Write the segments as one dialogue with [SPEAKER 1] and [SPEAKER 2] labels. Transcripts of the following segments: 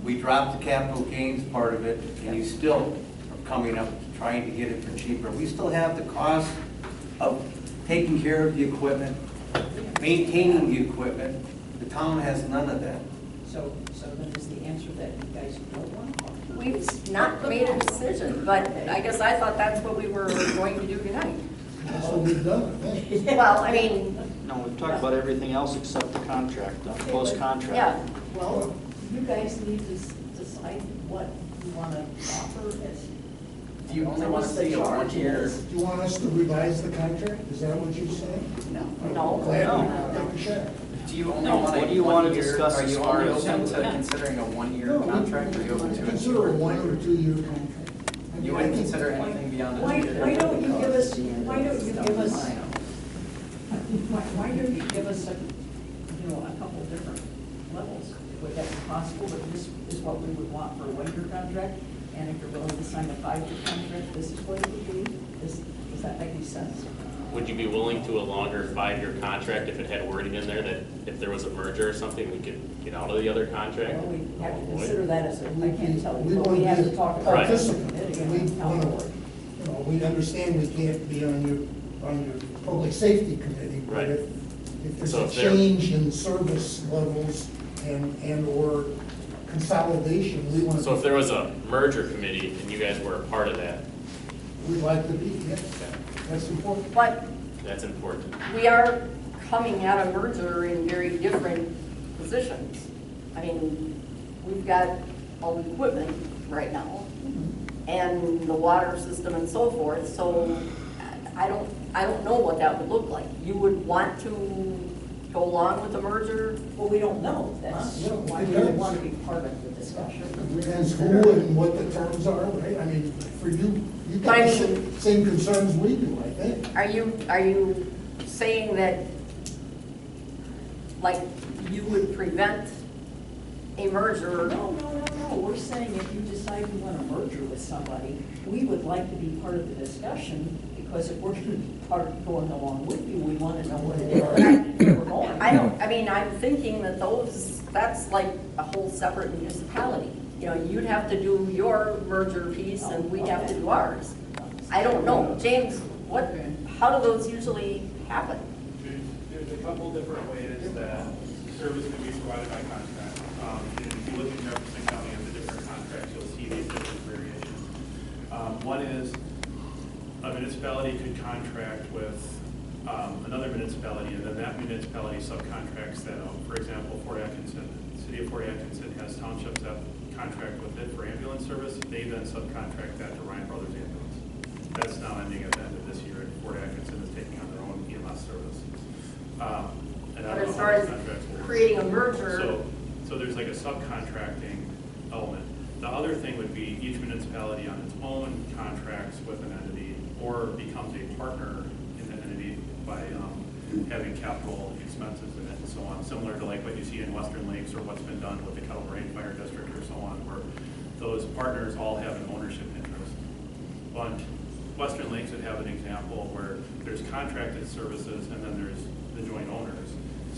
[SPEAKER 1] we dropped the capital gains part of it, and you still are coming up trying to get it for cheaper. We still have the cost of taking care of the equipment, maintaining the equipment. The town has none of that.
[SPEAKER 2] So then is the answer that you guys don't want?
[SPEAKER 3] We've not made a decision, but I guess I thought that's what we were going to do tonight.
[SPEAKER 4] That's what we've done, I think.
[SPEAKER 3] Well, I mean,
[SPEAKER 5] No, we've talked about everything else except the contract, the closed contract.
[SPEAKER 3] yeah.
[SPEAKER 2] Well, you guys need to decide what you want to offer as.
[SPEAKER 6] Do you only want to see a 1 year?
[SPEAKER 4] Do you want us to revise the contract? Is that what you're saying?
[SPEAKER 3] No.
[SPEAKER 4] Take a shot.
[SPEAKER 6] Do you only
[SPEAKER 5] No,
[SPEAKER 6] want
[SPEAKER 5] what
[SPEAKER 6] a
[SPEAKER 5] do you want
[SPEAKER 6] 1
[SPEAKER 5] to
[SPEAKER 6] year?
[SPEAKER 5] discuss
[SPEAKER 6] Are
[SPEAKER 5] as
[SPEAKER 6] you
[SPEAKER 5] far
[SPEAKER 6] only
[SPEAKER 5] as-
[SPEAKER 6] open to considering a 1 year
[SPEAKER 4] No,
[SPEAKER 6] contract, or are you open to
[SPEAKER 4] consider a 1 or 2 year contract.
[SPEAKER 6] You wouldn't consider anything beyond a 2 year?
[SPEAKER 2] Why don't you give us, why don't you give us a couple different levels? Would that be possible, that this is what we would want for a 1 year contract? And if you're willing to sign a 5-year contract, this is what it would be? Does that make any sense?
[SPEAKER 7] Would you be willing to a longer 5-year contract if it had wording in there that if there was a merger or something, we could get out of the other contract?
[SPEAKER 2] Well, we have to consider that as, I can't tell
[SPEAKER 4] We
[SPEAKER 2] you, but
[SPEAKER 4] want
[SPEAKER 2] we
[SPEAKER 4] to
[SPEAKER 2] have
[SPEAKER 4] be
[SPEAKER 2] to talk
[SPEAKER 4] a
[SPEAKER 2] about.
[SPEAKER 4] participant.
[SPEAKER 2] it
[SPEAKER 4] We
[SPEAKER 2] again.
[SPEAKER 4] want to, we understand we can't be on your public safety committee, but
[SPEAKER 7] Right.
[SPEAKER 4] if there's
[SPEAKER 7] So
[SPEAKER 4] a
[SPEAKER 7] if they're-
[SPEAKER 4] change in service levels and or consolidation, we want to.
[SPEAKER 7] So if there was a merger committee and you guys were a part of that,
[SPEAKER 4] We'd like to be, yes, that's important.
[SPEAKER 3] But
[SPEAKER 7] that's important.
[SPEAKER 3] we are coming at a merger in very different positions. I mean, we've got all the equipment right now and the water system and so forth, so I don't know what that would look like. You would want to go along with the merger?
[SPEAKER 2] Well, we don't know, that's
[SPEAKER 4] Yeah,
[SPEAKER 2] why we
[SPEAKER 4] it
[SPEAKER 2] would
[SPEAKER 4] does.
[SPEAKER 2] want to be part of the discussion.
[SPEAKER 4] Depends who and what the terms are, right? I mean, for you, you've got
[SPEAKER 3] I
[SPEAKER 4] the
[SPEAKER 3] mean-
[SPEAKER 4] same concerns we do, I think.
[SPEAKER 3] Are you saying that, like, you would prevent a merger?
[SPEAKER 2] No, we're saying if you decide you want to merger with somebody, we would like to be part of the discussion, because if we're going to be part of going along with you, we want to know what it is where we're going.
[SPEAKER 3] I'm thinking that that's like a whole separate municipality. You know, you'd have to do your merger piece and we'd have to do ours. I don't know. James, how do those usually happen?
[SPEAKER 8] There's a couple different ways that service can be provided by contract. And if you look at Jefferson County and the different contracts, you'll see these different variations. One is a municipality could contract with another municipality, and then that municipality subcontracts that out. For example, Fort Atkinson, the city of Fort Atkinson has townships that contract with it for ambulance service. They then subcontract that to Ryan Brothers Ambulance. That's now ending at the end of this year, and Fort Atkinson is taking on their own EMS service. And I
[SPEAKER 3] But
[SPEAKER 8] don't know
[SPEAKER 3] as
[SPEAKER 8] how
[SPEAKER 3] far
[SPEAKER 8] those
[SPEAKER 3] as
[SPEAKER 8] contracts will work.
[SPEAKER 3] creating a merger,
[SPEAKER 8] So there's like a subcontracting element. The other thing would be each municipality on its own contracts with an entity or becomes a partner in the entity by having capital expenses in it and so on, similar to like what you see in Western Lakes or what's been done with the Kettle Moraine Fire District or so on, where those partners all have an ownership interest. But Western Lakes would have an example where there's contracted services and then there's the joint owners.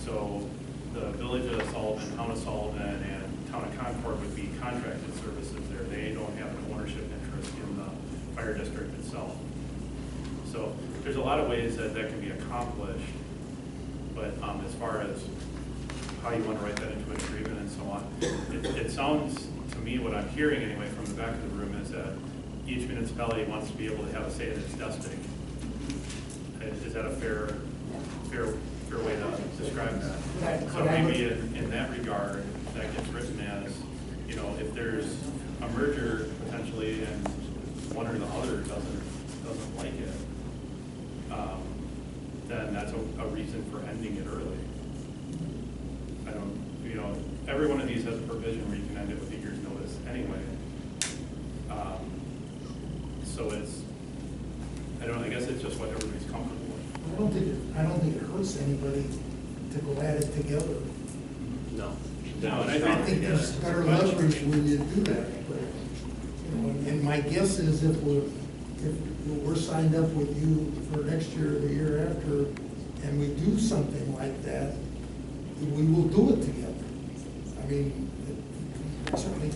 [SPEAKER 8] So the village of Sullivan, town of Sullivan, and town of Concord would be contracted services there. They don't have an ownership interest in the fire district itself. So there's a lot of ways that that can be accomplished, but as far as how you want to write that into an agreement and so on, it sounds to me, what I'm hearing anyway from the back of the room, is that each municipality wants to be able to have a say in its destiny. Is that a fair way to describe that? So maybe in that regard, that gets written as, you know, if there's a merger potentially and one or the other doesn't like it, then that's a reason for ending it early. I don't, you know, every one of these has a provision where you can end it with a year's notice anyway. So it's, I guess it's just what everybody's comfortable with.
[SPEAKER 4] I don't think it hurts anybody to go at it together.
[SPEAKER 7] No.
[SPEAKER 8] No, and
[SPEAKER 4] I think there's better leverage when you do that. But, you know, and my guess is if we're signed up with you for next year or the year after, and we do something like that, we will do it together. I mean, certainly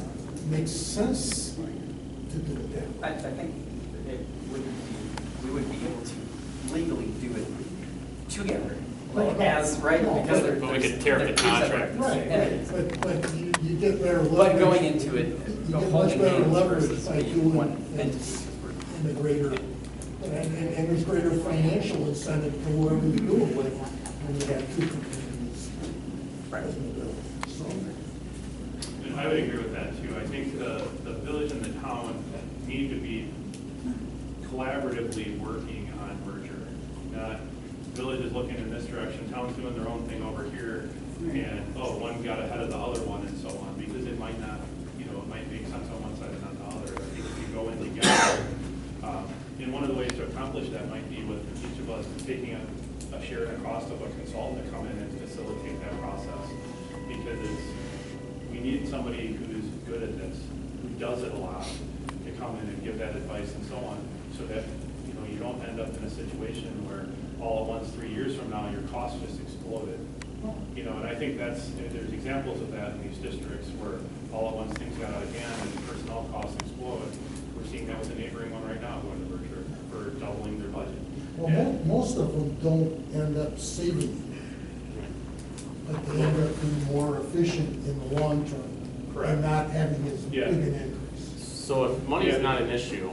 [SPEAKER 4] makes sense to do it that way.
[SPEAKER 6] I think it would be, we would be able to legally do it together, like as, right? Because there-
[SPEAKER 7] But we could
[SPEAKER 6] there's-
[SPEAKER 7] tear up the
[SPEAKER 6] they're two
[SPEAKER 7] contract.
[SPEAKER 6] separate
[SPEAKER 4] Right,
[SPEAKER 6] entities.
[SPEAKER 4] but you get better leverage.
[SPEAKER 6] But going into it,
[SPEAKER 4] You get much
[SPEAKER 6] holding
[SPEAKER 4] better
[SPEAKER 6] hands
[SPEAKER 4] leverage
[SPEAKER 6] versus
[SPEAKER 4] by
[SPEAKER 6] being
[SPEAKER 4] doing
[SPEAKER 6] one entity.
[SPEAKER 4] things in the greater, and there's greater financial incentive to whoever you do it with when you have two communities.
[SPEAKER 6] Right.
[SPEAKER 4] So,
[SPEAKER 8] And I would agree with that too. I think the village and the town need to be collaboratively working on merger. Not village is looking in this direction, town's doing their own thing over here, and, oh, one got ahead of the other one and so on, because it might not, you know, it might make sense on one side and not the other. I think if you go in together, and one of the ways to accomplish that might be with each of us taking a share in the cost of a consultant to come in and facilitate that process. Because we need somebody who's good at this, who does it a lot, to come in and give that advice and so on, so that, you know, you don't end up in a situation where all at once, 3 years from now, your costs just exploded. You know, and I think there's examples of that in these districts where all at once things got out of hand and personnel costs explode. We're seeing that with the neighboring one right now, going to merger for doubling their budget.
[SPEAKER 4] well,
[SPEAKER 8] And-
[SPEAKER 4] most of them don't end up saving, but they end up being more efficient in the long term.
[SPEAKER 8] Correct.
[SPEAKER 4] And not having as big
[SPEAKER 8] Yeah.
[SPEAKER 4] an increase.
[SPEAKER 7] So if money is not an issue,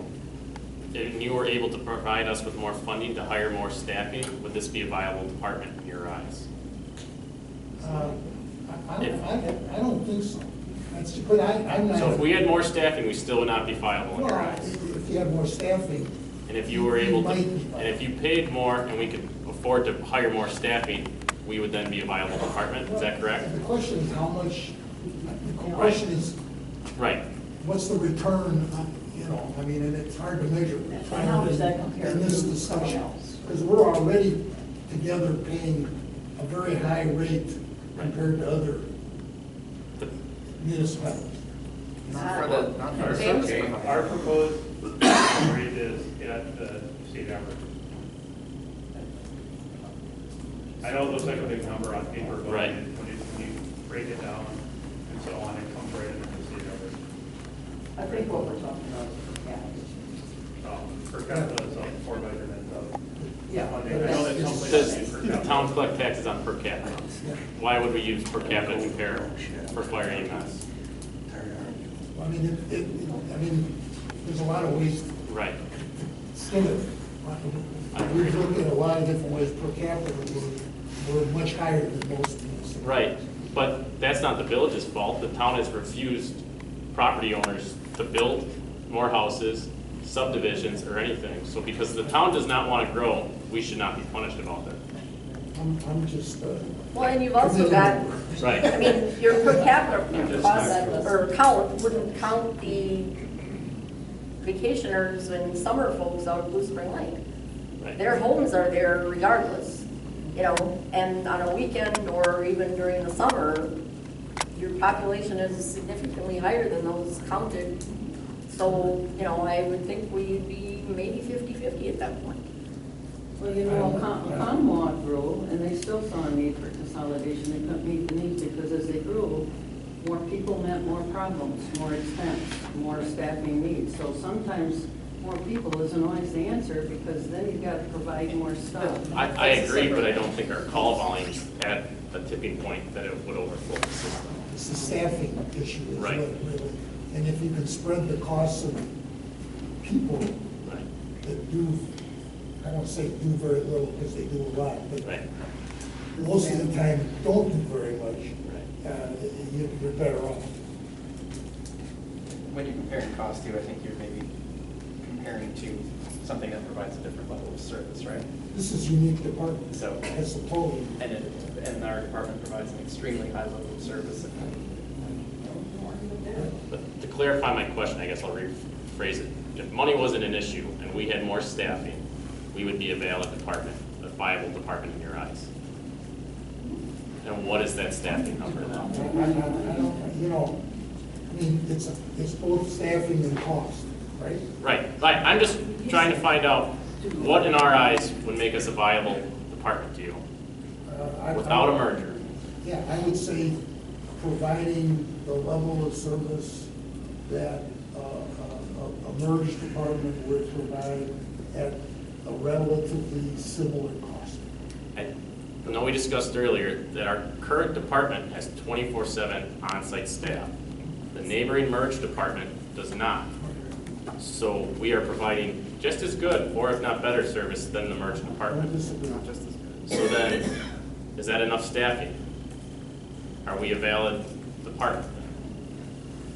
[SPEAKER 7] and you were able to provide us with more funding to hire more staffing, would this be a viable department in your eyes?
[SPEAKER 4] I don't think so. That's, but I'm not.
[SPEAKER 7] So if we had more staffing, we still would not be viable in your
[SPEAKER 4] Well,
[SPEAKER 7] eyes?
[SPEAKER 4] if you have more staffing.
[SPEAKER 7] And if you were able to,
[SPEAKER 4] might be
[SPEAKER 7] and if you paid more and we could afford to hire more staffing, we would then be a viable department, is that correct?
[SPEAKER 4] The question is how much, the question is,
[SPEAKER 7] Right.
[SPEAKER 4] what's the return, you know, I mean, and it's hard to measure.
[SPEAKER 2] And how does that compare
[SPEAKER 4] In this
[SPEAKER 2] to
[SPEAKER 4] discussion,
[SPEAKER 2] something else?
[SPEAKER 4] because we're already together paying a very high rate compared to other
[SPEAKER 7] The-
[SPEAKER 4] municipalities.
[SPEAKER 6] Not for the, not for the
[SPEAKER 3] James?
[SPEAKER 6] service.
[SPEAKER 8] Our proposed rate is at the state average. I know it looks like a big number on paper, but
[SPEAKER 7] Right.
[SPEAKER 8] when you break it down and so on, it comes right into the state average.
[SPEAKER 2] I think what we're talking about is,
[SPEAKER 8] Per capita is up 4 bedroom and
[SPEAKER 2] yeah.
[SPEAKER 8] funding. I know that sounds
[SPEAKER 7] Does
[SPEAKER 8] like per
[SPEAKER 7] the
[SPEAKER 8] capita.
[SPEAKER 7] town collect taxes on per capita?
[SPEAKER 4] Yeah.
[SPEAKER 7] Why would we use per capita compare for fire EMS?
[SPEAKER 4] I mean, I mean, there's a lot of ways to
[SPEAKER 7] Right.
[SPEAKER 4] skin it. We've looked at a lot of different ways per capita, we're much higher than most municipalities.
[SPEAKER 7] Right, but that's not the village's fault. The town has refused property owners to build more houses, subdivisions, or anything. So because the town does not want to grow, we should not be punished about that.
[SPEAKER 4] I'm just.
[SPEAKER 3] Well, and you've also got,
[SPEAKER 7] Right.
[SPEAKER 3] I mean, your per capita cost or count wouldn't count the vacationers and summer folks out of Blue Spring Lake.
[SPEAKER 7] Right.
[SPEAKER 3] Their homes are there regardless, you know, and on a weekend or even during the summer, your population is significantly higher than those counted. So, you know, I would think we'd be maybe 50-50 at that point.
[SPEAKER 9] Well, you know, Comm grew, and they still saw a need for consolidation. They couldn't meet the needs because as they grew, more people meant more problems, more expense, more staffing needs. So sometimes more people isn't always the answer because then you've got to provide more stuff.
[SPEAKER 7] I agree, but I don't think our call volume's at a tipping point that it would overflow the system.
[SPEAKER 4] It's a staffing issue, is what
[SPEAKER 7] Right.
[SPEAKER 4] it really. And if you can spread the costs of people
[SPEAKER 7] Right.
[SPEAKER 4] that do, I won't say do very little because they do a lot, but
[SPEAKER 7] Right.
[SPEAKER 4] most of the time don't do very much,
[SPEAKER 7] Right.
[SPEAKER 4] you're better off.
[SPEAKER 6] When you're comparing cost too, I think you're maybe comparing to something that provides a different level of service, right?
[SPEAKER 4] This is unique department,
[SPEAKER 6] So,
[SPEAKER 4] that's the totally.
[SPEAKER 6] and our department provides an extremely high level of service.
[SPEAKER 7] But to clarify my question, I guess I'll rephrase it. If money wasn't an issue and we had more staffing, we would be a valid department, a viable department in your eyes. And what is that staffing number
[SPEAKER 4] I
[SPEAKER 7] then?
[SPEAKER 4] don't, you know, I mean, it's both staffing and cost, right?
[SPEAKER 7] Right, I'm just trying to find out what in our eyes would make us a viable department to you
[SPEAKER 4] I-
[SPEAKER 7] without a merger.
[SPEAKER 4] Yeah, I would say providing the level of service that a merged department would provide at a relatively similar cost.
[SPEAKER 7] I know we discussed earlier that our current department has 24/7 on-site staff. The neighboring merged department does not. So we are providing just as good, or if not better, service than the merged
[SPEAKER 4] I don't
[SPEAKER 7] department.
[SPEAKER 4] disagree.
[SPEAKER 6] Just as good.
[SPEAKER 7] So then, is that enough staffing? Are we a valid department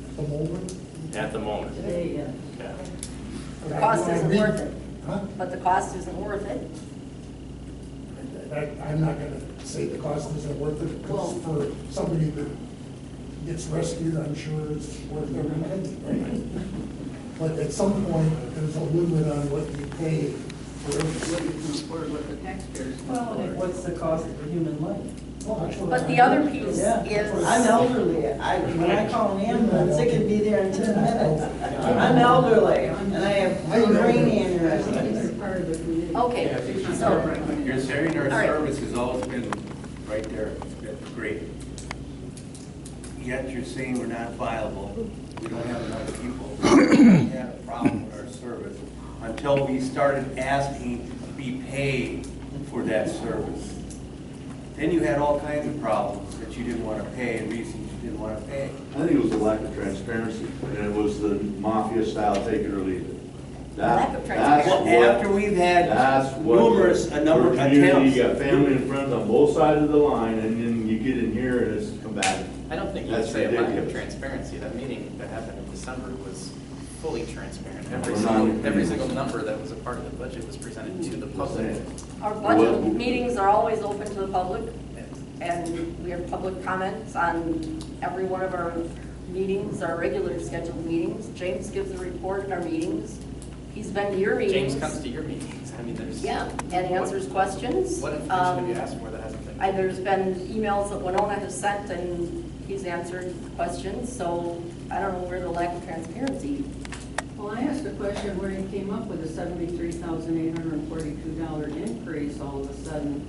[SPEAKER 4] At the moment.
[SPEAKER 7] at the moment?
[SPEAKER 9] Today, yes.
[SPEAKER 7] Okay.
[SPEAKER 3] The cost isn't worth it,
[SPEAKER 4] Huh?
[SPEAKER 3] but the cost isn't worth it.
[SPEAKER 4] I'm not gonna say the cost isn't worth it, because for somebody that gets rescued, I'm sure it's worth every penny. But at some point, there's a limit on what you pay for
[SPEAKER 9] What
[SPEAKER 4] everything.
[SPEAKER 9] you can afford, what the taxpayers can
[SPEAKER 2] Well,
[SPEAKER 9] afford.
[SPEAKER 2] what's the cost of human life?
[SPEAKER 3] But the other piece
[SPEAKER 2] Yeah,
[SPEAKER 3] is.
[SPEAKER 2] I'm elderly. When I call an ambulance, it can be there in 10 minutes. I'm elderly, and I have brain aneurysm.
[SPEAKER 9] These are part of the community.
[SPEAKER 3] Okay, so,
[SPEAKER 1] You're saying our
[SPEAKER 3] All right.
[SPEAKER 1] service has always been right there, that's great. Yet you're saying we're not viable, we don't have enough people. We had a problem with our service until we started asking to be paid for that service. Then you had all kinds of problems that you didn't want to pay and reasons you didn't want to pay.
[SPEAKER 10] I think it was the lack of transparency, and it was the mafia style, take it or leave it.
[SPEAKER 3] Lack of
[SPEAKER 10] That's
[SPEAKER 3] transparency.
[SPEAKER 1] Well,
[SPEAKER 10] what-
[SPEAKER 1] after we've had
[SPEAKER 10] That's what.
[SPEAKER 1] numerous, a number of
[SPEAKER 10] for community,
[SPEAKER 1] attempts.
[SPEAKER 10] You got family and friends on both sides of the line, and then you get in here and it's combative.
[SPEAKER 6] I don't think you would
[SPEAKER 10] That's
[SPEAKER 6] say a lack of
[SPEAKER 10] ridiculous.
[SPEAKER 6] transparency. That meeting that happened in December was fully transparent.
[SPEAKER 10] We're
[SPEAKER 6] Every
[SPEAKER 10] not-
[SPEAKER 6] single number that was a part of the budget was presented to the public.
[SPEAKER 3] our budget meetings are always open to the public, and we have public comments on every one of our meetings, our regular scheduled meetings. James gives a report at our meetings. He's been to your meetings.
[SPEAKER 6] James comes to your meetings. I mean, there's.
[SPEAKER 3] Yeah, and answers questions.
[SPEAKER 6] What information have you asked for that hasn't been?
[SPEAKER 3] There's been emails that Winona has sent, and he's answered questions, so I don't know where the lack of transparency.
[SPEAKER 9] Well, I asked a question where you came up with a $73,842 increase all of a sudden.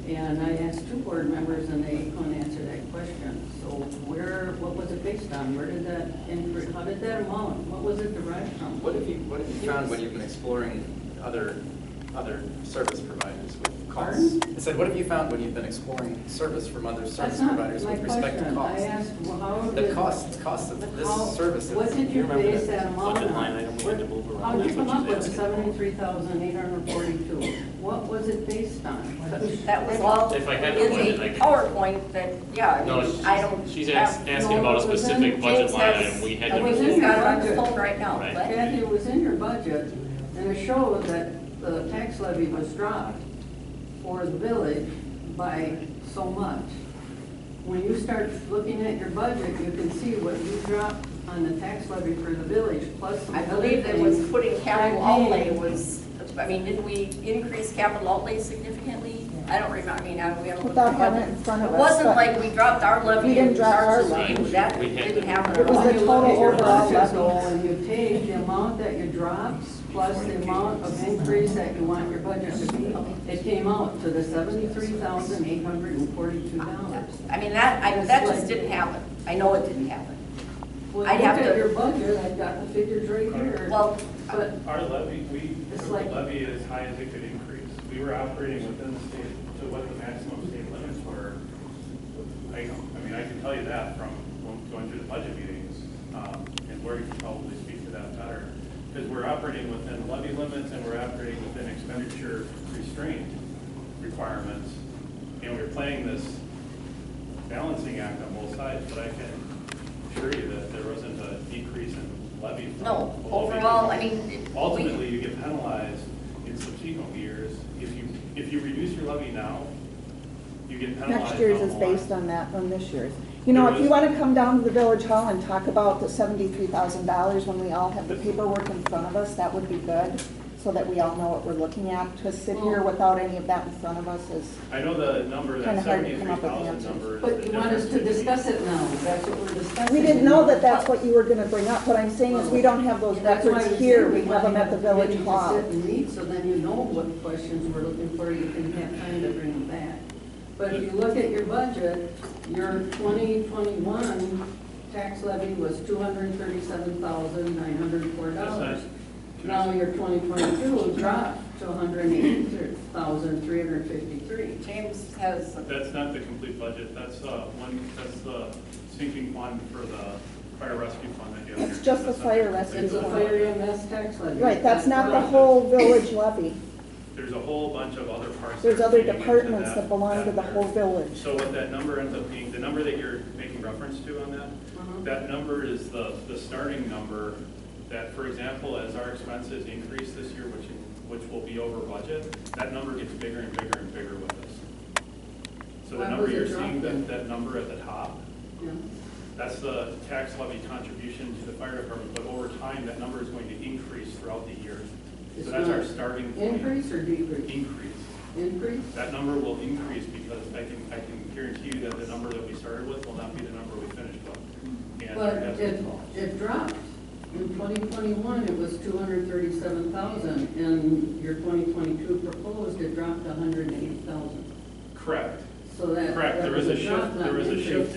[SPEAKER 9] And I asked two board members and they couldn't answer that question. So what was it based on? Where did that increase, how did that amount? What was it derived from?
[SPEAKER 6] What have you found when you've been exploring other service providers with costs?
[SPEAKER 9] Pardon?
[SPEAKER 6] I said, what have you found when you've been exploring service from other
[SPEAKER 9] That's
[SPEAKER 6] service
[SPEAKER 9] not
[SPEAKER 6] providers
[SPEAKER 9] my
[SPEAKER 6] with respect to
[SPEAKER 9] question. I
[SPEAKER 6] costs?
[SPEAKER 9] asked, well, how
[SPEAKER 6] The
[SPEAKER 9] did?
[SPEAKER 6] cost of this
[SPEAKER 9] how-
[SPEAKER 6] service.
[SPEAKER 9] What did you
[SPEAKER 7] remember
[SPEAKER 9] base
[SPEAKER 7] that
[SPEAKER 9] that amount
[SPEAKER 7] budget line
[SPEAKER 9] on?
[SPEAKER 7] item we had to move around?
[SPEAKER 9] How did you
[SPEAKER 7] That's
[SPEAKER 9] come
[SPEAKER 7] what
[SPEAKER 9] up
[SPEAKER 7] she's
[SPEAKER 9] with the
[SPEAKER 7] asking.
[SPEAKER 9] $73,842? What was it based on?
[SPEAKER 3] That was all
[SPEAKER 7] If I had the
[SPEAKER 3] in
[SPEAKER 7] budget, I
[SPEAKER 3] the
[SPEAKER 7] could-
[SPEAKER 3] PowerPoint that, yeah,
[SPEAKER 7] No,
[SPEAKER 3] I mean, I don't.
[SPEAKER 7] she's
[SPEAKER 3] have-
[SPEAKER 7] asking about a
[SPEAKER 9] No, it was
[SPEAKER 7] specific
[SPEAKER 9] in-
[SPEAKER 7] budget
[SPEAKER 3] James
[SPEAKER 7] line
[SPEAKER 3] has-
[SPEAKER 7] item we had
[SPEAKER 3] I
[SPEAKER 7] to
[SPEAKER 3] think
[SPEAKER 7] move.
[SPEAKER 3] he's got it on his
[SPEAKER 9] Budget.
[SPEAKER 3] phone right now,
[SPEAKER 7] Right.
[SPEAKER 3] but
[SPEAKER 9] Kathy, it was in your budget, and it showed that the tax levy was dropped for the village by so much. When you start looking at your budget, you can see what you dropped on the tax levy for the village, plus some
[SPEAKER 3] I
[SPEAKER 9] other
[SPEAKER 3] believe that
[SPEAKER 9] things.
[SPEAKER 3] was putting capital
[SPEAKER 9] That came-
[SPEAKER 3] outlay was, I mean, didn't we increase capital outlay significantly? I don't remember, I mean, we haven't looked
[SPEAKER 11] Without
[SPEAKER 3] at the
[SPEAKER 11] having it
[SPEAKER 3] budget.
[SPEAKER 11] in front of
[SPEAKER 3] It
[SPEAKER 11] us,
[SPEAKER 3] wasn't
[SPEAKER 11] but-
[SPEAKER 3] like we dropped our levy.
[SPEAKER 11] We didn't
[SPEAKER 3] and
[SPEAKER 11] drop our
[SPEAKER 3] charged
[SPEAKER 11] levy.
[SPEAKER 3] you. That
[SPEAKER 7] We had
[SPEAKER 3] didn't
[SPEAKER 7] to-
[SPEAKER 3] happen
[SPEAKER 11] It
[SPEAKER 3] at
[SPEAKER 11] was
[SPEAKER 3] all.
[SPEAKER 11] the
[SPEAKER 9] When you
[SPEAKER 11] total
[SPEAKER 9] look at your
[SPEAKER 11] overall
[SPEAKER 9] budget,
[SPEAKER 11] levy.
[SPEAKER 9] though, and you take the amount that you dropped, plus the amount of increase that you want your budget to be, it came out to the $73,842.
[SPEAKER 3] I mean, that just didn't happen. I know it didn't happen.
[SPEAKER 9] Well,
[SPEAKER 3] I'd
[SPEAKER 9] look
[SPEAKER 3] have
[SPEAKER 9] at
[SPEAKER 3] to-
[SPEAKER 9] your budget, I've got the figures right here.
[SPEAKER 3] Well,
[SPEAKER 9] But
[SPEAKER 8] Our levy, we
[SPEAKER 9] It's
[SPEAKER 8] took
[SPEAKER 9] like-
[SPEAKER 8] the levy as high as it could increase. We were operating within the state, to what the maximum state limits were. I mean, I can tell you that from going through the budget meetings, and Lori can probably speak to that better. Because we're operating within levy limits and we're operating within expenditure restraint requirements. And we're playing this balancing act on both sides, but I can assure you that there wasn't a decrease in levy. from
[SPEAKER 3] no,
[SPEAKER 8] below
[SPEAKER 3] overall,
[SPEAKER 8] because
[SPEAKER 3] I mean.
[SPEAKER 8] ultimately, you get penalized in subsequent years. If you reduce your levy now, you get penalized.
[SPEAKER 11] Next year's
[SPEAKER 8] down
[SPEAKER 11] is
[SPEAKER 8] the line.
[SPEAKER 11] based on that, on this year's. You know, if you want to come down to the village hall and talk about the $73,000 when we all have the paperwork in front of us, that would be good, so that we all know what we're looking at. To sit here without any of that in front of us is,
[SPEAKER 8] I know the number, that
[SPEAKER 11] Kinda hard to come up with
[SPEAKER 8] 73,000
[SPEAKER 11] answers.
[SPEAKER 8] number. is
[SPEAKER 9] But
[SPEAKER 8] the
[SPEAKER 9] you want us to
[SPEAKER 8] difference
[SPEAKER 9] discuss
[SPEAKER 8] between-
[SPEAKER 9] it now, that's what we're discussing.
[SPEAKER 11] we didn't know that that's what you were going to bring up. What I'm saying is, we don't have those
[SPEAKER 9] That's why
[SPEAKER 11] records
[SPEAKER 9] I'm
[SPEAKER 11] here,
[SPEAKER 9] saying
[SPEAKER 11] we have them at the
[SPEAKER 9] want
[SPEAKER 11] village
[SPEAKER 9] to
[SPEAKER 11] hall.
[SPEAKER 9] Sit and meet, so then you know what questions we're looking for, you can have time to bring them back. But if you look at your budget, your 2021 tax levy was $237,904. Now your 2022 dropped to $180,353.
[SPEAKER 3] James has,
[SPEAKER 8] That's not the complete budget, that's the sinking fund for the fire rescue fund that you have.
[SPEAKER 11] It's
[SPEAKER 8] here.
[SPEAKER 11] just the
[SPEAKER 8] That's not
[SPEAKER 11] fire
[SPEAKER 8] complete
[SPEAKER 11] rescue
[SPEAKER 9] It's a
[SPEAKER 8] budget.
[SPEAKER 11] fund.
[SPEAKER 9] fire EMS tax levy.
[SPEAKER 11] Right, that's not the
[SPEAKER 9] correct.
[SPEAKER 11] whole village levy.
[SPEAKER 8] There's a whole bunch of other parts.
[SPEAKER 11] There's
[SPEAKER 8] that are
[SPEAKER 11] other
[SPEAKER 8] feeding into
[SPEAKER 11] departments that belong to the
[SPEAKER 8] there.
[SPEAKER 11] whole village.
[SPEAKER 8] So what that number ends up being, the number that you're making reference to on that,
[SPEAKER 9] Uh-huh.
[SPEAKER 8] that number is the starting number that, for example, as our expenses increase this year, which will be over budget, that number gets bigger and bigger and bigger with us. So the
[SPEAKER 9] Why
[SPEAKER 8] number
[SPEAKER 9] was it
[SPEAKER 8] you're seeing,
[SPEAKER 9] dropped then?
[SPEAKER 8] that number at the top,
[SPEAKER 9] Yeah.
[SPEAKER 8] that's the tax levy contribution to the fire department, but over time, that number is going to increase throughout the year.
[SPEAKER 9] It's
[SPEAKER 8] So that's our
[SPEAKER 9] not
[SPEAKER 8] starting point.
[SPEAKER 9] Increase or decrease?
[SPEAKER 8] Increase.
[SPEAKER 9] Increase?
[SPEAKER 8] That number will increase because I can guarantee you that the number that we started with will not be the number we finished with. And
[SPEAKER 9] But
[SPEAKER 8] there has
[SPEAKER 9] it,
[SPEAKER 8] been falls.
[SPEAKER 9] it dropped. In 2021, it was 237,000, and your 2022 proposed, it dropped to 180,000.
[SPEAKER 8] Correct.
[SPEAKER 9] So that.
[SPEAKER 8] Correct.
[SPEAKER 9] that
[SPEAKER 8] There was a
[SPEAKER 9] drop,
[SPEAKER 8] shift,
[SPEAKER 9] not
[SPEAKER 8] there was a
[SPEAKER 9] increase.
[SPEAKER 8] shift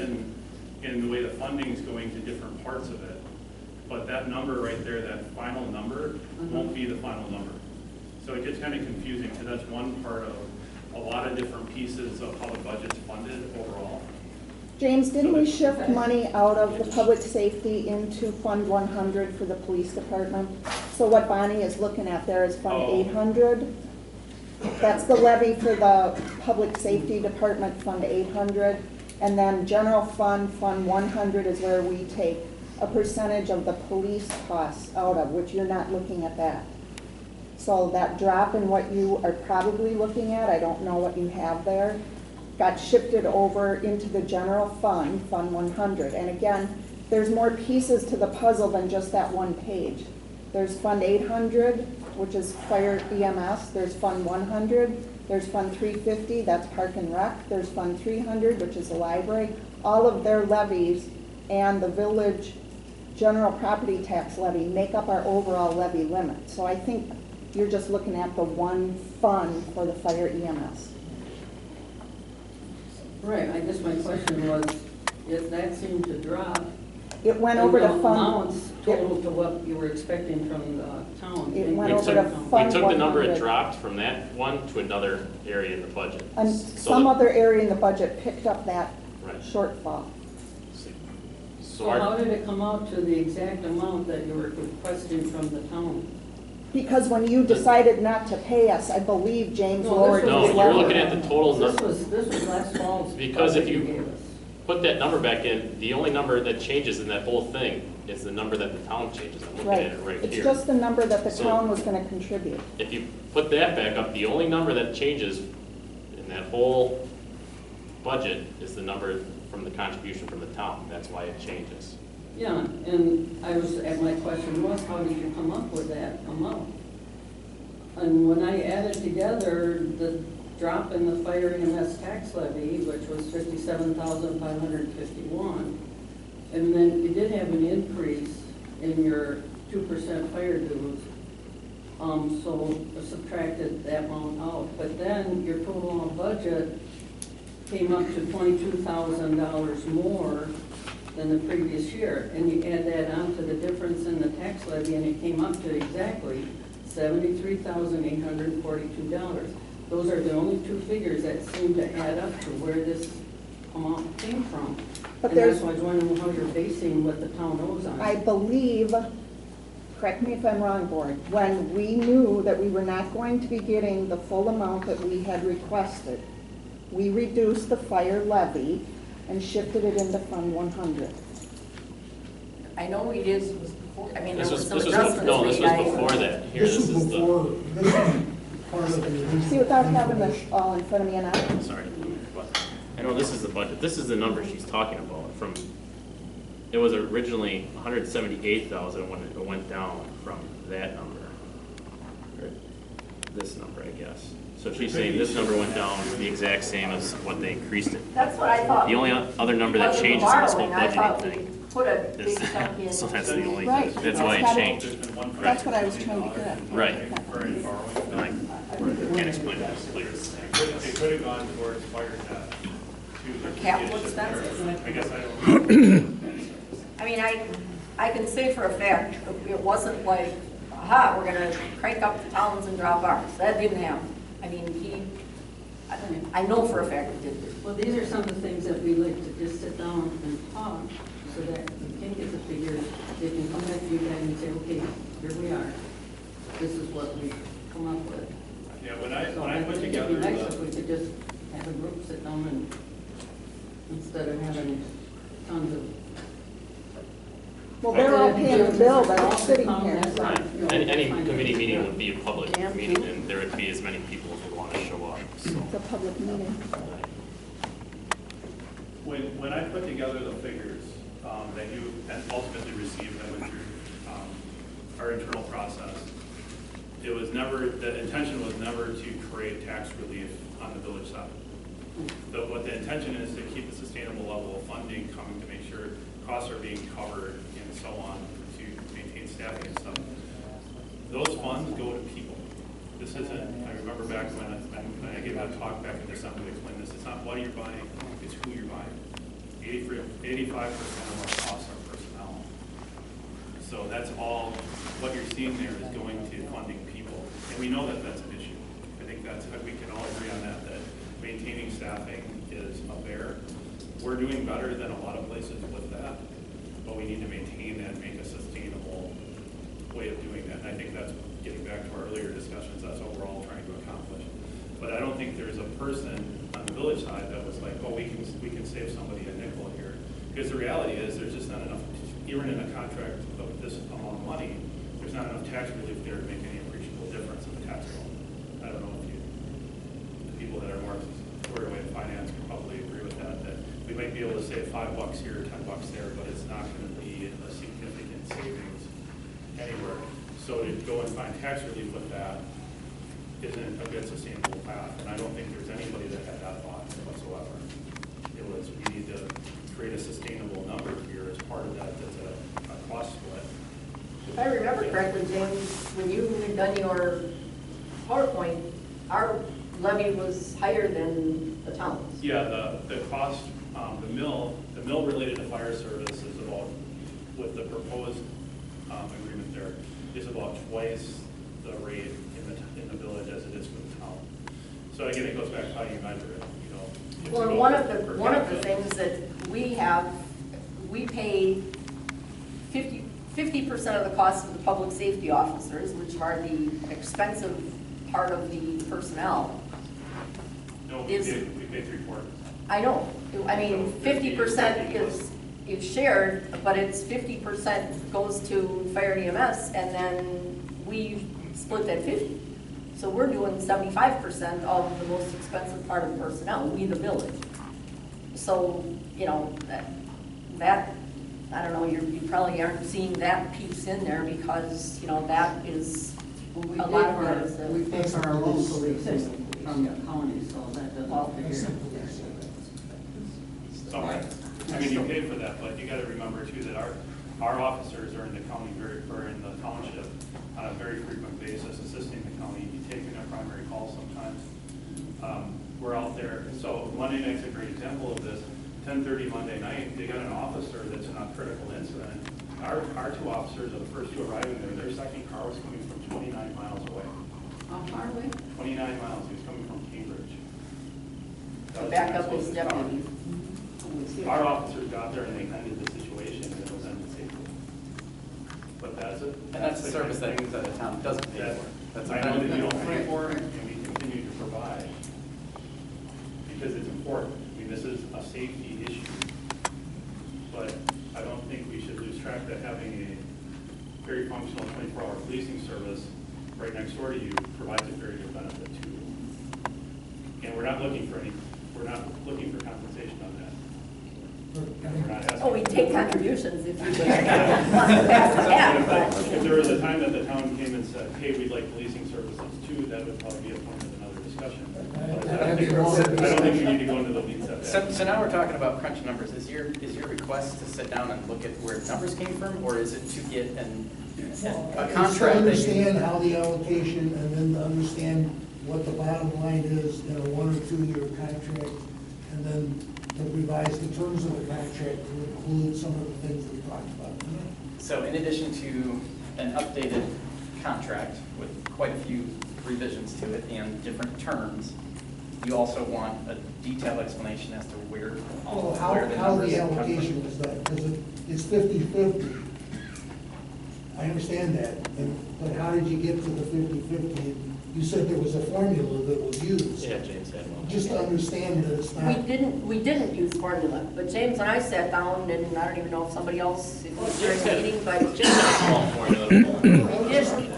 [SPEAKER 8] in the way the funding is going to different parts of it. But that number right there, that final number, won't be the final number. So it gets kind of confusing because that's one part of a lot of different pieces of how the budget's funded overall.
[SPEAKER 11] James, didn't we shift money out of the public safety into Fund 100 for the police department? So what Bonnie is looking at there is Fund
[SPEAKER 8] Oh.
[SPEAKER 11] 800. That's the levy for the public safety department, Fund 800. And then general fund, Fund 100 is where we take a percentage of the police costs out of, which you're not looking at that. So that drop in what you are probably looking at, I don't know what you have there, got shifted over into the general fund, Fund 100. And again, there's more pieces to the puzzle than just that one page. There's Fund 800, which is fire EMS. There's Fund 100. There's Fund 350, that's Park and Rec. There's Fund 300, which is the library. All of their levies and the village general property tax levy make up our overall levy limit. So I think you're just looking at the one fund for the fire EMS.
[SPEAKER 9] Right, I guess my question was, if that seemed to drop.
[SPEAKER 11] It went over to
[SPEAKER 9] the
[SPEAKER 11] fund.
[SPEAKER 9] amounts total to what you were expecting from the town.
[SPEAKER 11] It
[SPEAKER 9] in
[SPEAKER 11] went
[SPEAKER 7] We
[SPEAKER 11] over
[SPEAKER 7] took,
[SPEAKER 11] to
[SPEAKER 7] we
[SPEAKER 11] Fund
[SPEAKER 7] took the number it
[SPEAKER 11] 100.
[SPEAKER 7] dropped from that one to another area in the budget.
[SPEAKER 11] And
[SPEAKER 7] So
[SPEAKER 11] some
[SPEAKER 7] the-
[SPEAKER 11] other area in the budget picked up that
[SPEAKER 7] Right.
[SPEAKER 11] shortfall.
[SPEAKER 7] So
[SPEAKER 9] So how
[SPEAKER 7] our,
[SPEAKER 9] did it come out to the exact amount that you were requesting from the town?
[SPEAKER 11] Because when you decided not to pay us, I believe James
[SPEAKER 9] No,
[SPEAKER 11] lowered
[SPEAKER 9] this
[SPEAKER 11] his
[SPEAKER 7] no,
[SPEAKER 9] was-
[SPEAKER 11] levy.
[SPEAKER 7] you're looking at the total
[SPEAKER 9] This
[SPEAKER 7] number.
[SPEAKER 9] was last fall's.
[SPEAKER 7] Because if
[SPEAKER 9] budget
[SPEAKER 7] you-
[SPEAKER 9] gave us.
[SPEAKER 7] Put that number back in, the only number that changes in that whole thing is the number that the town changes. I'm looking
[SPEAKER 11] Right.
[SPEAKER 7] at it right
[SPEAKER 11] It's
[SPEAKER 7] here.
[SPEAKER 11] just the number that the
[SPEAKER 7] So-
[SPEAKER 11] town was gonna contribute.
[SPEAKER 7] If you put that back up, the only number that changes in that whole budget is the number from the contribution from the town. That's why it changes.
[SPEAKER 9] Yeah, and and my question was, how did you come up with that amount? And when I added together the drop in the fire EMS tax levy, which was 57,551, and then you did have an increase in your 2% fire dues, so I subtracted that amount out. But then your total budget came up to $22,000 more than the previous year, and you add that on to the difference in the tax levy, and it came up to exactly $73,842. Those are the only two figures that seem to add up to where this amount came from.
[SPEAKER 11] But
[SPEAKER 9] And
[SPEAKER 11] there's-
[SPEAKER 9] that's why I was wondering how you're basing what the town owes on.
[SPEAKER 11] I believe, correct me if I'm wrong, Board, when we knew that we were not going to be getting the full amount that we had requested, we reduced the fire levy and shifted it into Fund 100.
[SPEAKER 3] I know we did, it was before, I mean, there
[SPEAKER 7] This
[SPEAKER 3] was
[SPEAKER 7] was,
[SPEAKER 3] some
[SPEAKER 7] this was,
[SPEAKER 3] adjustments
[SPEAKER 7] no, this
[SPEAKER 3] made.
[SPEAKER 7] was before that. Here,
[SPEAKER 4] This
[SPEAKER 7] this
[SPEAKER 4] is
[SPEAKER 7] is the,
[SPEAKER 4] before, this is part of the original.
[SPEAKER 11] See, without having this all in front of me and I,
[SPEAKER 7] sorry. I know this is the budget. This is the number she's talking about from, it was originally 178,000 when it went down from that number. Or this number, I guess. So she's saying this number went down the exact same as what they increased it.
[SPEAKER 3] That's what I thought.
[SPEAKER 7] The only other number that
[SPEAKER 3] Because of the
[SPEAKER 7] changes in this whole
[SPEAKER 3] borrowing, I thought
[SPEAKER 7] budgeting
[SPEAKER 3] we
[SPEAKER 7] thing
[SPEAKER 3] Put a big
[SPEAKER 7] is,
[SPEAKER 3] chunk in.
[SPEAKER 7] so that's the only,
[SPEAKER 11] Right.
[SPEAKER 7] that's why it
[SPEAKER 11] That's
[SPEAKER 7] changed.
[SPEAKER 8] There's been one
[SPEAKER 11] that's what I was trying to get at.
[SPEAKER 7] Right.
[SPEAKER 8] for any borrowing.
[SPEAKER 7] Like, Can't explain it as clear as
[SPEAKER 8] It could have gone towards fire theft. too.
[SPEAKER 3] Capital expenses.
[SPEAKER 8] I guess I don't.
[SPEAKER 3] I mean, I can say for a fact, it wasn't like, aha, we're gonna crank up the towns and drop ours. That didn't happen. I mean, I know for a fact it did.
[SPEAKER 9] Well, these are some of the things that we like to just sit down and talk, so that you can get the figures. They can come back to you guys and say, okay, here we are. This is what we come up with.
[SPEAKER 8] Yeah, when I put
[SPEAKER 9] think
[SPEAKER 8] together
[SPEAKER 9] it'd be nice
[SPEAKER 8] the.
[SPEAKER 9] if we could just have a group sit down and, instead of having tons of.
[SPEAKER 11] Well, they're all paying the bill, but it's sitting here.
[SPEAKER 7] Any committee meeting would be a public meeting, and there would be as many people as would want to show up, so.
[SPEAKER 11] It's a public meeting.
[SPEAKER 8] When I put together the figures that you ultimately received, I went through our internal process. It was never, the intention was never to create tax relief on the village side. What the intention is to keep a sustainable level of funding coming to make sure costs are being covered and so on to maintain staffing and stuff. Those funds go to people. This isn't, I remember back when I gave that talk back in December to explain this, it's not what you're buying, it's who you're buying. 85% of our costs are personnel. So that's all, what you're seeing there is going to funding people. And we know that that's an issue. I think that's, we can all agree on that maintaining staffing is a bear. We're doing better than a lot of places with that, but we need to maintain that and make a sustainable way of doing that. And I think that's getting back to our earlier discussions, that's what we're all trying to accomplish. But I don't think there's a person on the village side that was like, oh, we can save somebody a nickel here. Because the reality is there's just not enough, even in a contract of this amount of money, there's not enough tax relief there to make any appreciable difference in the tax bill. I don't know if the people that are more squared away in finance can probably agree with that we might be able to save $5 here, $10 there, but it's not going to be a significant savings anywhere. So to go and find tax relief with that isn't a good sustainable path, and I don't think there's anybody that had that thought whatsoever. It was, we need to create a sustainable number here as part of that, that's a cost split.
[SPEAKER 3] If I remember correctly, James, when you had done your PowerPoint, our levy was higher than the town's.
[SPEAKER 8] Yeah, the cost, the mill related to fire service is about, with the proposed agreement there, is about twice the rate in the village as it is for the town. So again, it goes back to how you measure it, you know.
[SPEAKER 3] Well, one of the things that we have, we pay 50% of the cost of the public safety officers, which are the expensive part of the personnel.
[SPEAKER 8] No, we pay 3/4.
[SPEAKER 3] I know. I mean, 50% is shared, but it's 50% goes to fire and EMS, and then we split that 50. So we're doing 75% of the most expensive part of the personnel, we the village. So, you know, that I don't know, you probably aren't seeing that piece in there because, you know, that is
[SPEAKER 9] Well,
[SPEAKER 3] a lot of that is
[SPEAKER 9] we pay for our local leasing from the county, so that doesn't figure.
[SPEAKER 8] Sorry. I mean, you pay for that, but you gotta remember too that our officers are in the county or in the township on a very frequent basis, assisting the county, taking their primary calls sometimes. We're out there, so Monday night's a great example of this. 10:30 Monday night, they got an officer that's in a critical incident. Our two officers are the first two arriving there. Their second car was coming from 29 miles away.
[SPEAKER 9] How far away?
[SPEAKER 8] 29 miles, he was coming from Cambridge.
[SPEAKER 3] to back up his deputy.
[SPEAKER 8] Our officers got there and they ended the situation and it was ended safely. But that's it.
[SPEAKER 6] And that's a service that the town doesn't pay
[SPEAKER 8] That-
[SPEAKER 6] for. That's
[SPEAKER 8] I know that you don't pay
[SPEAKER 9] Right,
[SPEAKER 8] for it,
[SPEAKER 9] right.
[SPEAKER 8] and we continue to provide, because it's important. I mean, this is a safety issue, but I don't think we should lose track that having a very functional 24-hour policing service right next door to you provides a very good benefit to you. And we're not looking for compensation on that. We're not asking.
[SPEAKER 3] Oh, we take contributions if you would want to pass the hat, but.
[SPEAKER 8] If there was a time that the town came and said, hey, we'd like policing services too, that would probably be a point of another discussion. But I don't think we need to go into the weeds of that.
[SPEAKER 6] So now we're talking about crunch numbers. Is your request to sit down and look at where numbers came from, or is it to get a
[SPEAKER 4] It's to
[SPEAKER 6] contract?
[SPEAKER 4] understand how the allocation and then to understand what the bottom line is in a 1 or 2 year contract, and then to revise the terms of the contract to include some of the things we talked about tonight.
[SPEAKER 6] So in addition to an updated contract with quite a few revisions to it and different terms, you also want a detailed explanation as to where,
[SPEAKER 4] Well,
[SPEAKER 6] where the
[SPEAKER 4] how
[SPEAKER 6] numbers
[SPEAKER 4] the
[SPEAKER 6] come from.
[SPEAKER 4] allocation was done, because it's 50/50. I understand that, but how did you get to the 50/50? You said there was a formula that was used.
[SPEAKER 7] Yeah, James had one.
[SPEAKER 4] Just to understand that it's not.
[SPEAKER 3] We didn't use formula, but James and I sat down, and I don't even know if somebody else was during the meeting, but just,
[SPEAKER 7] Small formula.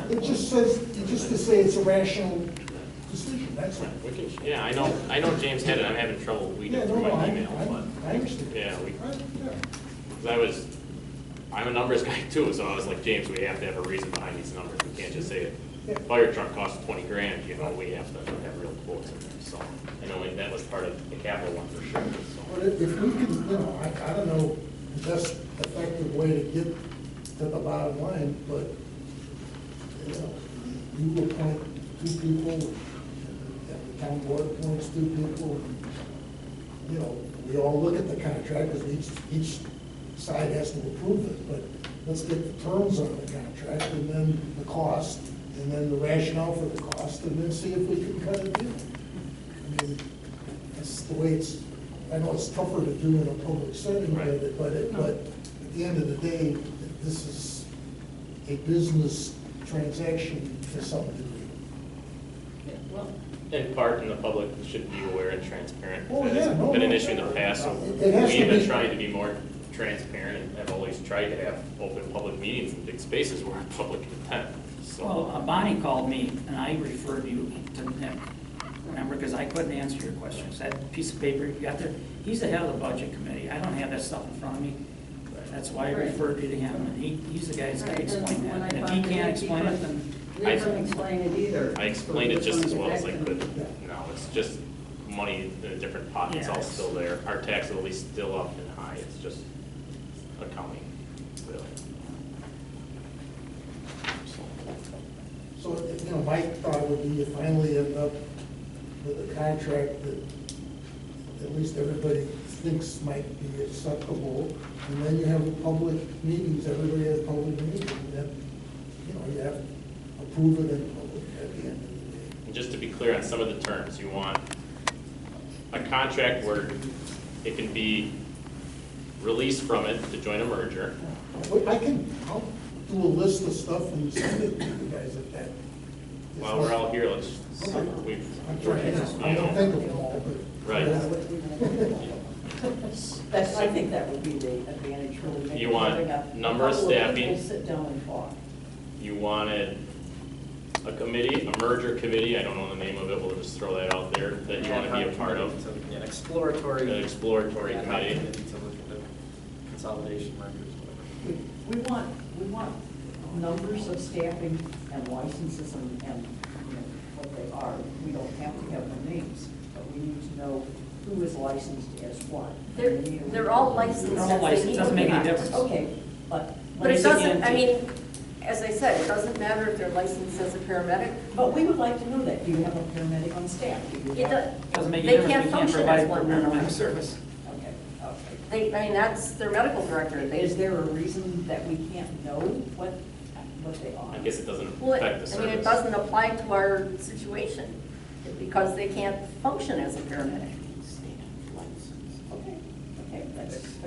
[SPEAKER 4] It just says, just to say it's a rational decision, that's all.
[SPEAKER 7] We can, yeah, I know James had it, I'm having trouble weeding
[SPEAKER 4] Yeah,
[SPEAKER 7] through
[SPEAKER 4] no,
[SPEAKER 7] my
[SPEAKER 4] I
[SPEAKER 7] email, but,
[SPEAKER 4] I understand.
[SPEAKER 7] yeah,
[SPEAKER 4] Yeah.
[SPEAKER 7] because I'm a numbers guy too, so I was like, James, we have to have a reason behind these numbers, we can't just say fire truck costs 20 grand, you know, we have to have real quotes in there, so, I know that was part of the capital one for sure, so.
[SPEAKER 4] But if we can, you know, I don't know the best effective way to get to the bottom line, but, you know, you appoint 2 people, and the town board appoints 2 people, and, you know, we all look at the contract, because each side has to approve it, but let's get the terms on the contract, and then the cost, and then the rationale for the cost, and then see if we can cut a deal. I mean, that's the way it's, I know it's tougher to do in a public setting,
[SPEAKER 7] Right.
[SPEAKER 4] but at the end of the day, this is a business transaction to some degree.
[SPEAKER 7] In part, and the public should be aware and transparent.
[SPEAKER 4] Oh,
[SPEAKER 7] That
[SPEAKER 4] yeah,
[SPEAKER 7] has
[SPEAKER 4] no,
[SPEAKER 7] been an
[SPEAKER 4] no.
[SPEAKER 7] issue in the past, so
[SPEAKER 4] It has to
[SPEAKER 7] we've been
[SPEAKER 4] be.
[SPEAKER 7] trying to be more transparent and have always tried to have open public meetings in big spaces where public can attend, so.
[SPEAKER 12] Well, Bonnie called me, and I referred you to him, remember, because I couldn't answer your questions. That piece of paper you got there, he's the head of the budget committee. I don't have that stuff in front of me. That's why I referred you to him, and he's the guy that's got to explain that. And if he can't explain it, then
[SPEAKER 9] They couldn't explain it either.
[SPEAKER 7] I explained it just as well as I could.
[SPEAKER 4] Yeah.
[SPEAKER 7] No, it's just money in a different pot, it's all
[SPEAKER 12] Yes.
[SPEAKER 7] still there. Our tax will be still up and high, it's just accounting, really.
[SPEAKER 4] So, you know, my thought would be you finally end up with a contract that at least everybody thinks might be acceptable, and then you have public meetings, everybody has public meetings, and then, you know, you have to approve it in public at the end of the day.
[SPEAKER 7] And just to be clear on some of the terms, you want a contract where it can be released from it to join a merger.
[SPEAKER 4] But I'll do a list of stuff and send it to you guys if that.
[SPEAKER 7] While we're all here, let's, we've,
[SPEAKER 4] I'm trying, I don't think of them all, but.
[SPEAKER 7] right.
[SPEAKER 2] That's, I think that would be the advantage, really. maybe
[SPEAKER 7] You want
[SPEAKER 2] having a
[SPEAKER 7] number of
[SPEAKER 2] couple people
[SPEAKER 7] staffing.
[SPEAKER 2] Sit down and talk.
[SPEAKER 7] You wanted a committee, a merger committee, I don't know the name of it, we'll just throw that out there, that you want to be a part of.
[SPEAKER 6] An exploratory.
[SPEAKER 7] An exploratory
[SPEAKER 6] ad hoc
[SPEAKER 7] committee.
[SPEAKER 6] To look at the consolidation mergers.
[SPEAKER 2] We want numbers of staffing and licenses and you know, what they are. We don't have to have the names, but we need to know who is licensed as what.
[SPEAKER 3] they're all licensed.
[SPEAKER 12] They're all
[SPEAKER 3] as they
[SPEAKER 12] licensed.
[SPEAKER 3] need
[SPEAKER 12] Doesn't
[SPEAKER 3] to
[SPEAKER 12] make
[SPEAKER 3] be.
[SPEAKER 12] any difference.
[SPEAKER 2] Okay, but.
[SPEAKER 3] But it
[SPEAKER 12] It's
[SPEAKER 3] doesn't, I
[SPEAKER 12] EMT.
[SPEAKER 3] mean, as I said, it doesn't matter if they're licensed as a paramedic.
[SPEAKER 2] But we would like to know that. Do you have a paramedic on staff? Do you
[SPEAKER 3] It
[SPEAKER 2] have?
[SPEAKER 3] does,
[SPEAKER 12] doesn't make a
[SPEAKER 3] they
[SPEAKER 12] difference.
[SPEAKER 3] can't
[SPEAKER 12] We can't
[SPEAKER 3] function
[SPEAKER 12] provide
[SPEAKER 3] as one
[SPEAKER 12] paramedic
[SPEAKER 3] another.
[SPEAKER 12] service.
[SPEAKER 2] Okay, okay.
[SPEAKER 3] They, I mean, that's their medical director.
[SPEAKER 2] Is there a reason that we can't know what they are?
[SPEAKER 7] I guess it doesn't
[SPEAKER 3] Well,
[SPEAKER 7] affect the
[SPEAKER 3] I mean, it
[SPEAKER 7] service.
[SPEAKER 3] doesn't apply to our situation because they can't function as a paramedic.
[SPEAKER 2] Okay, okay,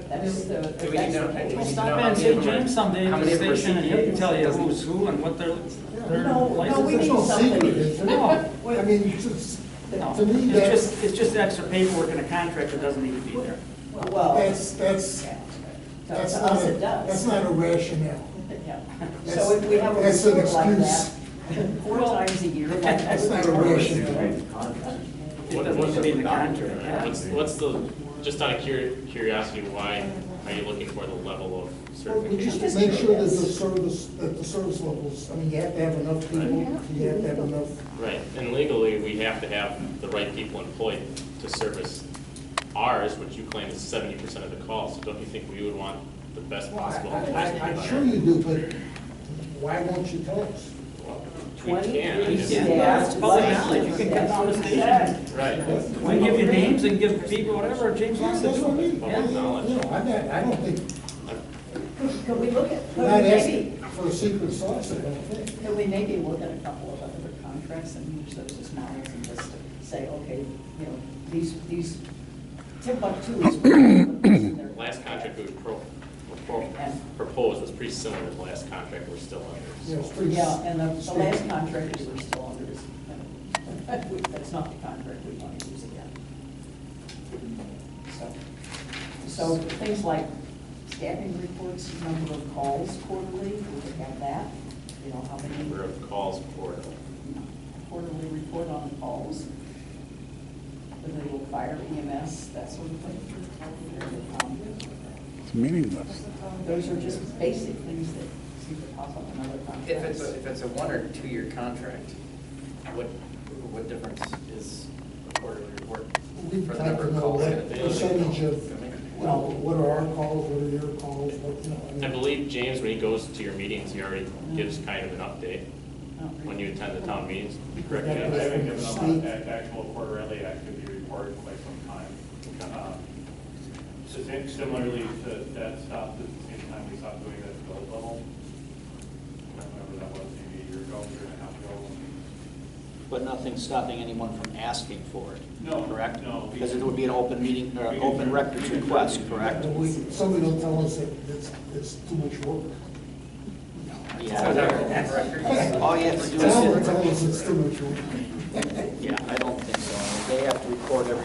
[SPEAKER 2] that's the.
[SPEAKER 6] Do we need to know- do we
[SPEAKER 12] Well,
[SPEAKER 6] need to
[SPEAKER 12] stop
[SPEAKER 6] know
[SPEAKER 12] in
[SPEAKER 6] how
[SPEAKER 12] and
[SPEAKER 6] many
[SPEAKER 12] see
[SPEAKER 6] of them are-
[SPEAKER 12] James someday
[SPEAKER 6] how
[SPEAKER 12] at the
[SPEAKER 6] many of them are
[SPEAKER 12] station, and he can
[SPEAKER 6] CPAs?
[SPEAKER 12] tell you
[SPEAKER 6] Doesn't-
[SPEAKER 12] who's who and what their
[SPEAKER 2] No, we
[SPEAKER 12] license
[SPEAKER 2] need
[SPEAKER 12] is.
[SPEAKER 4] no
[SPEAKER 2] something.
[SPEAKER 4] secret, is there?
[SPEAKER 12] No.
[SPEAKER 4] I mean, it's,
[SPEAKER 12] No,
[SPEAKER 4] to me,
[SPEAKER 12] it's just extra paperwork in a contract that doesn't need to be there.
[SPEAKER 2] Well,
[SPEAKER 4] that's
[SPEAKER 2] yeah,
[SPEAKER 4] That's
[SPEAKER 2] to
[SPEAKER 4] not,
[SPEAKER 2] us
[SPEAKER 4] a-
[SPEAKER 2] it does.
[SPEAKER 4] that's not a rationale.
[SPEAKER 2] Yeah.
[SPEAKER 4] That's-
[SPEAKER 2] So if we have a
[SPEAKER 4] that's an
[SPEAKER 2] report like
[SPEAKER 4] excuse.
[SPEAKER 2] that, 4 times a year, like
[SPEAKER 4] That's not a rationale.
[SPEAKER 12] It doesn't need to be in the contract. yeah.
[SPEAKER 7] What's the, just out of curiosity, why are you looking for the level of
[SPEAKER 4] Well, we
[SPEAKER 7] certification?
[SPEAKER 4] just make sure that the service levels, I mean, you have to have enough people, you have to have enough.
[SPEAKER 7] Right, and legally, we have to have the right people employed to service ours, which you claim is 70% of the call, so don't you think we would want the best possible employees?
[SPEAKER 4] I'm sure you do, but why won't you tell us?
[SPEAKER 7] We can.
[SPEAKER 12] Yeah, it's public knowledge, you can come down the station.
[SPEAKER 7] Right.
[SPEAKER 12] We give you names and give people whatever James wants to
[SPEAKER 4] That's what I mean.
[SPEAKER 12] do.
[SPEAKER 7] Public
[SPEAKER 12] Yeah.
[SPEAKER 7] knowledge.
[SPEAKER 4] You know, I don't think,
[SPEAKER 2] Could we look at,
[SPEAKER 4] we're not asking for a secret sauce, I don't think.
[SPEAKER 2] could we maybe look at a couple of other contracts and use those as models and just say, okay, you know, these Timbuktu is.
[SPEAKER 7] Last contract we proposed was pretty similar to the last contract we're still under.
[SPEAKER 4] Yeah, it's
[SPEAKER 7] So
[SPEAKER 4] pretty.
[SPEAKER 2] Yeah, and the last contract we were still under is, that's not the contract we want to use again. So things like staffing reports, number of calls quarterly, we could have that, you know, how many.
[SPEAKER 7] Number of calls quarterly.
[SPEAKER 2] Quarterly report on calls. The legal fire, EMS, that sort of thing.
[SPEAKER 13] It's meaningless.
[SPEAKER 2] Those are just basic things that seem to pop up in other contracts.
[SPEAKER 6] If it's a 1 or 2 year contract, what difference is a quarterly report?
[SPEAKER 4] We'd
[SPEAKER 6] for the
[SPEAKER 4] like
[SPEAKER 6] number
[SPEAKER 4] to
[SPEAKER 6] of
[SPEAKER 4] know
[SPEAKER 6] calls
[SPEAKER 4] what
[SPEAKER 6] in a day?
[SPEAKER 4] percentage of, you know, what are our calls, what are your calls, what, you know. I mean-
[SPEAKER 7] I believe, James, when he goes to your meetings, he already gives kind of an update when you attend the town meetings. Correct,
[SPEAKER 8] I
[SPEAKER 7] James?
[SPEAKER 8] haven't given them an actual quarterly activity report in quite some time. So similarly to that stopped at the same time we stopped doing that at the village level. Whenever that was, maybe a year ago, year and a half ago.
[SPEAKER 5] But nothing's stopping anyone from asking for it.
[SPEAKER 8] No,
[SPEAKER 5] Correct?
[SPEAKER 8] no.
[SPEAKER 5] Because it would be an open meeting, or an open records request, correct?
[SPEAKER 4] Somebody will tell us that it's too much work.
[SPEAKER 5] Yeah. All you have to do
[SPEAKER 4] Someone will
[SPEAKER 5] is,
[SPEAKER 4] tell us it's too much work.
[SPEAKER 5] yeah, I don't think so. They have to record every